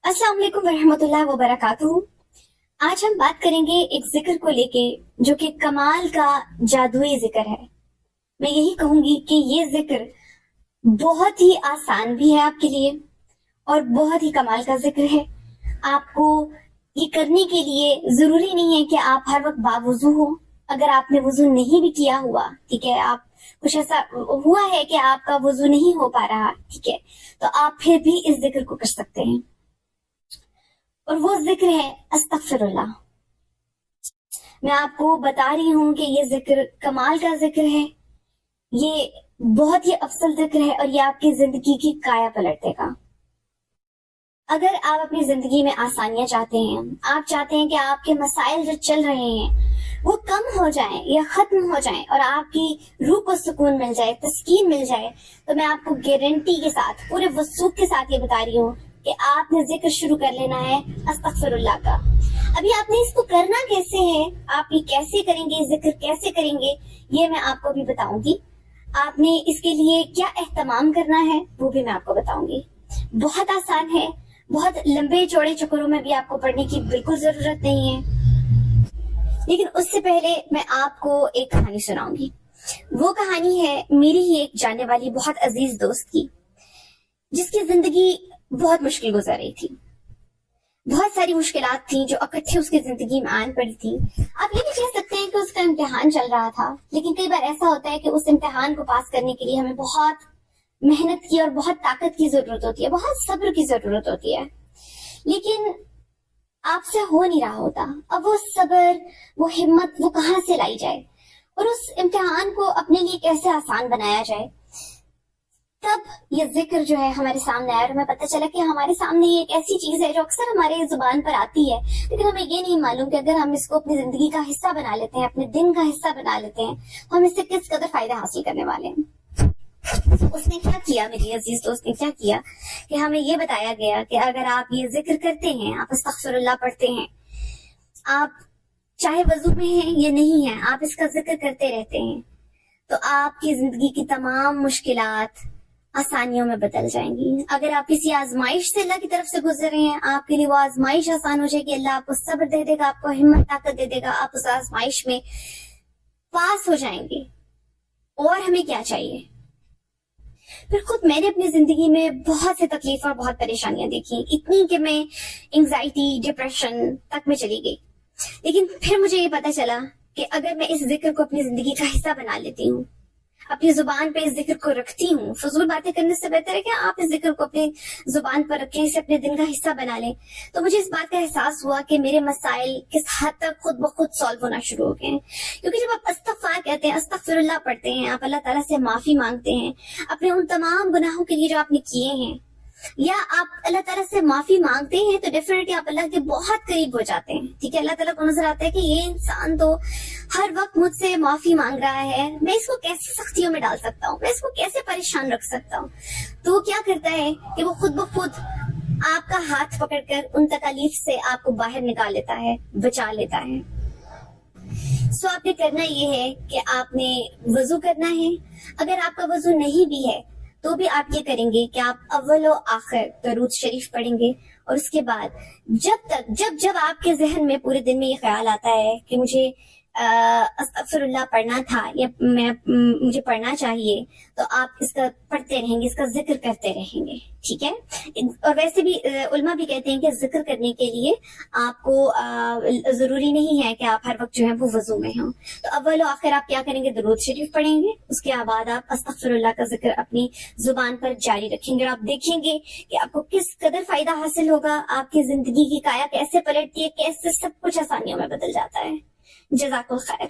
अस्सलाम वालेकुम वरहमतुल्लाहि वबरकातुहू। आज हम बात करेंगे एक जिक्र को लेके जो कि कमाल का जादुई जिक्र है। मैं यही कहूंगी कि ये जिक्र बहुत ही आसान भी है आपके लिए और बहुत ही कमाल का जिक्र है। आपको ये करने के लिए जरूरी नहीं है कि आप हर वक्त बावुजू हो। अगर आपने वुजू नहीं भी किया हुआ, ठीक है, आप कुछ ऐसा हुआ है कि आपका वुजू नहीं हो पा रहा, ठीक है, तो आप फिर भी इस जिक्र को कर सकते हैं। और वो जिक्र है अस्तगफिरुल्लाह। मैं आपको बता रही हूं कि ये जिक्र कमाल का जिक्र है, ये बहुत ही अफसल जिक्र है और ये आपकी जिंदगी की काया पलट देगा। अगर आप अपनी जिंदगी में आसानियां चाहते हैं, आप चाहते हैं कि आपके मसाइल जो चल रहे हैं वो कम हो जाएं या खत्म हो जाएं और आपकी रूह को सुकून मिल जाए, तस्कीन मिल जाए, तो मैं आपको गारंटी के साथ, पूरे वसूख के साथ ये बता रही हूँ कि आपने जिक्र शुरू कर लेना है अस्तगफिरुल्लाह का। अभी आपने इसको करना कैसे है, आप ये कैसे करेंगे, जिक्र कैसे करेंगे, ये मैं आपको अभी बताऊंगी। आपने इसके लिए क्या एहतमाम करना है वो भी मैं आपको बताऊंगी। बहुत आसान है, बहुत लंबे चौड़े चक्करों में भी आपको पढ़ने की बिल्कुल जरूरत नहीं है। लेकिन उससे पहले मैं आपको एक कहानी सुनाऊंगी। वो कहानी है मेरी ही एक जानने वाली बहुत अजीज दोस्त की, जिसकी जिंदगी बहुत मुश्किल गुजर रही थी। बहुत सारी मुश्किलात थी जो इकट्ठे उसकी जिंदगी में आन पड़ी थी। आप ये भी कह सकते हैं कि उसका इम्तिहान चल रहा था, लेकिन कई बार ऐसा होता है कि उस इम्तिहान को पास करने के लिए हमें बहुत मेहनत की और बहुत ताकत की जरूरत होती है, बहुत सब्र की जरूरत होती है, लेकिन आपसे हो नहीं रहा होता। अब वो सब्र, वो हिम्मत, वो कहाँ से लाई जाए और उस इम्तिहान को अपने लिए कैसे आसान बनाया जाए। तब ये जिक्र जो है हमारे सामने आया और हमें पता चला कि हमारे सामने ये एक ऐसी चीज है जो अक्सर हमारे जुबान पर आती है, लेकिन हमें ये नहीं मालूम कि अगर हम इसको अपनी जिंदगी का हिस्सा बना लेते हैं, अपने दिन का हिस्सा बना लेते हैं, तो हम इससे किस कदर फायदा हासिल करने वाले हैं। उसने क्या किया, मेरी अजीज दोस्त ने क्या किया कि हमें ये बताया गया कि अगर आप ये जिक्र करते हैं, आप अस्तगफिरुल्लाह पढ़ते हैं, आप चाहे वजू में हैं या नहीं है, आप इसका जिक्र करते रहते हैं, तो आपकी जिंदगी की तमाम मुश्किलात आसानियों में बदल जाएंगी। अगर आप किसी आजमाइश से अल्लाह की तरफ से गुजर रहे हैं, आपके लिए वो आजमाइश आसान हो जाएगी। अल्लाह आपको सब्र दे देगा, आपको हिम्मत ताकत दे देगा, आप उस आजमाइश में पास हो जाएंगे। और हमें क्या चाहिए। फिर खुद मैंने अपनी जिंदगी में बहुत से तकलीफ और बहुत परेशानियां देखी, इतनी कि मैं एंग्जाइटी, डिप्रेशन तक में चली गई। लेकिन फिर मुझे ये पता चला कि अगर मैं इस जिक्र को अपनी जिंदगी का हिस्सा बना लेती हूँ, अपनी जुबान पे इस जिक्र को रखती हूँ, फजूल बातें करने से बेहतर है कि आप इस जिक्र को अपनी जुबान पर रखें, इसे अपने दिन का हिस्सा बना लें। तो मुझे इस बात का एहसास हुआ कि मेरे मसाइल किस हद तक खुद ब खुद सॉल्व होना शुरू हो गए हैं। क्योंकि जब आप अस्तगफार कहते हैं, अस्तगफिरुल्लाह पढ़ते हैं, आप अल्लाह ताला से माफी मांगते हैं अपने उन तमाम गुनाहों के लिए जो आपने किए हैं, या आप अल्लाह ताला से माफी मांगते हैं, तो डेफिनेटली आप अल्लाह के बहुत करीब हो जाते हैं। ठीक है, अल्लाह ताला को नजर आता है कि ये इंसान तो हर वक्त मुझसे माफी मांग रहा है, मैं इसको कैसे सख्तियों में डाल सकता हूँ, मैं इसको कैसे परेशान रख सकता हूँ। तो वो क्या करता है कि वो खुद ब खुद आपका हाथ पकड़कर उन तकलीफ से आपको बाहर निकाल लेता है, बचा लेता है। सो आपने करना ये है कि आपने वजू करना है। अगर आपका वजू नहीं भी है तो भी आप ये करेंगे कि आप अव्वल और आखिर दरूद शरीफ पढ़ेंगे। और उसके बाद जब आपके जहन में पूरे दिन में ये ख्याल आता है कि मुझे अस्तगफिरुल्लाह पढ़ना था या मुझे पढ़ना चाहिए, तो आप इसका पढ़ते रहेंगे, इसका जिक्र करते रहेंगे। ठीक है। और वैसे भी उलमा भी कहते हैं कि जिक्र करने के लिए आपको जरूरी नहीं है कि आप हर वक्त जो है वो वजू में हो। तो अव्वल आखिर आप क्या करेंगे, दरूद शरीफ पढ़ेंगे, उसके बाद आप अस्तगफिरुल्लाह का जिक्र अपनी जुबान पर जारी रखेंगे और आप देखेंगे कि आपको किस कदर फायदा हासिल होगा, आपकी जिंदगी की काया कैसे पलटती है, कैसे सब कुछ आसानियों में बदल जाता है। जज़ाकुल खैर।